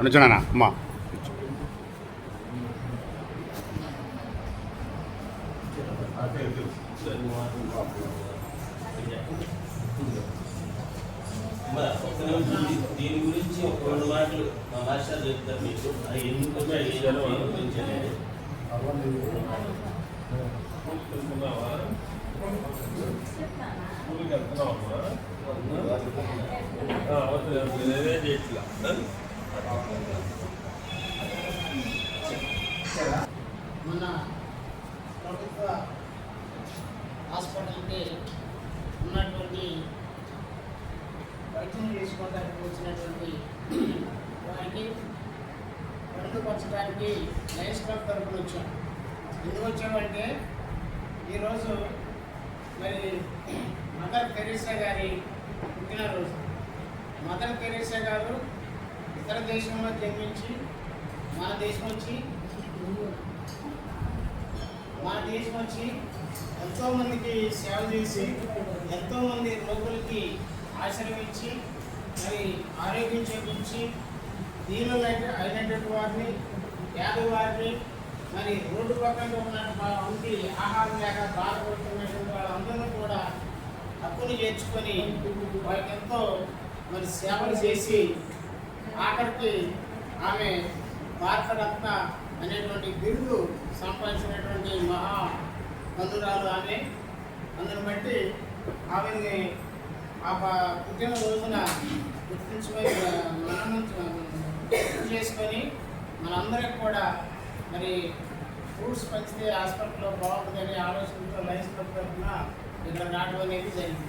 అనుచున్నానా అమ్మా దీని గురించి ఒక 2 మాటలు మా మాస్టర్ చెప్తారు మీకు. అది ఎందుకు గురించి అనేది మన ప్రభుత్వ హాస్పిటల్కి ఉన్నటువంటి వైద్యం చేసుకోవడానికి వచ్చినటువంటి వారికి పొందుపరచడానికి లయన్స్ క్లబ్ తరఫున వచ్చాం. ఎందుకు వచ్చామంటే ఈరోజు మరి మదర్ తెరీసా గారి పుట్టినరోజు. మదర్ తెరీసా గారు ఇతర దేశంలో జన్మించి మన దేశం వచ్చి ఎంతోమందికి సేవ చేసి ఎంతోమంది రోగులకి ఆశ్రమించి మరి ఆరోగ్యం చేకూర్చి దీనిలో అయినటువంటి వారిని పేదవారిని మరి రోడ్డు పక్కన ఉన్నటువంటి ఆహారం లేక బాధపడుతున్నటువంటి వాళ్ళందరూ కూడా హక్కుని చేర్చుకొని వారికి ఎంతో మరి సేవలు చేసి ఆఖరికి ఆమె భారతరత్న అనేటువంటి బిరుదు సంపాదించినటువంటి మహా బంధురాలు ఆమె. అందుని బట్టి ఆమెని ఆ పుట్టిన రోజున గుర్తించుకొని గుర్తు చేసుకొని మనందరికి కూడా మరి ఫ్రూట్స్ పంచితే హాస్పిటల్లో బాగుంటుందనే ఆలోచనతో లయన్స్ క్లబ్ తరఫున ఇక్కడ రావడం అనేది జరిగింది.